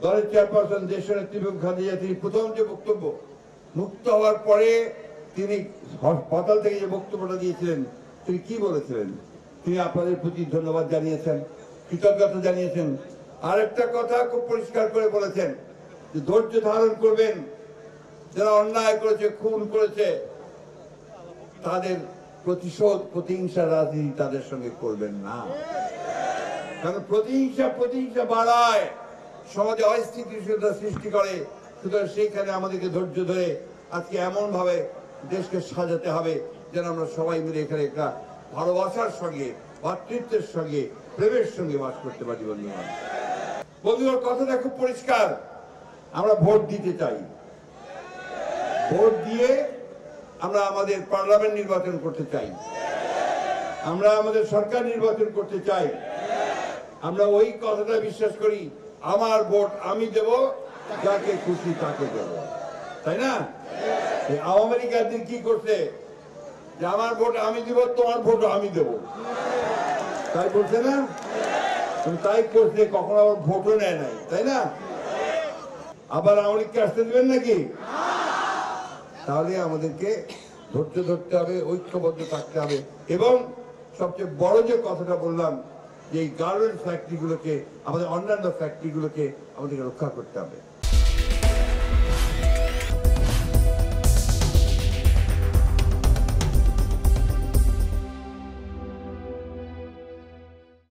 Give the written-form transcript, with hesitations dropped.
দলের চেয়ারপারসন দেশনেত্রী বেগম খালেদা জিয়া তিনি প্রথম যে বক্তব্য মুক্ত হওয়ার পরে তিনি হাসপাতাল থেকে যে বক্তব্যটা দিয়েছিলেন তিনি কি বলেছিলেন? তিনি আপনাদের প্রতি ধন্যবাদ জানিয়েছেন, কৃতজ্ঞতা জানিয়েছেন। আরেকটা কথা খুব পরিষ্কার করে বলেছেন যে ধৈর্য ধারণ করবেন, যারা অন্যায় করেছে, খুন করেছে, তাদের প্রতিহিংসার রাজনীতি তাদের সঙ্গে করবেন না। কারণ প্রতিহিংসা বাড়ায়, সমাজে অস্থিতিশীলতা সৃষ্টি করে। সুতরাং সেইখানে আমাদেরকে ধৈর্য ধরে আজকে এমন ভাবে দেশকে সাজাতে হবে যেন আমরা সবাই মিলে এখানে একটা ভালোবাসার সঙ্গে, ভাতৃত্বের সঙ্গে, প্রেমের সঙ্গে বাস করতে পারি। বন্ধুগণ, কথাটা খুব পরিষ্কার, আমরা ভোট দিতে চাই। ভোট দিয়ে আমরা আমাদের পার্লামেন্ট নির্বাচন করতে চাই, আমরা আমাদের সরকার নির্বাচন করতে চাই। আমরা ওই কথাটা বিশ্বাস করি, আমার ভোট আমি দেব, যাকে খুশি তাকে দেব, তাই না? আওয়ামী লীগ একদিন কি করছে যে আমার ভোট আমি দিব, তোমার ভোট আমি দেব, তাই বলছে না? তাই করছে, কখনো আবার ভোটও নেয় নাই, তাই না? আবার আওয়ামী লীগকে আসতে দেবেন নাকি? তাহলে আমাদেরকে ধৈর্য ধরতে হবে, ঐক্যবদ্ধ থাকতে হবে। এবং সবচেয়ে বড় যে কথাটা বললাম যে এই গার্মেন্টস ফ্যাক্টরিগুলোকে, আমাদের অন্যান্য ফ্যাক্টরিগুলোকে আমাদেরকে রক্ষা করতে হবে।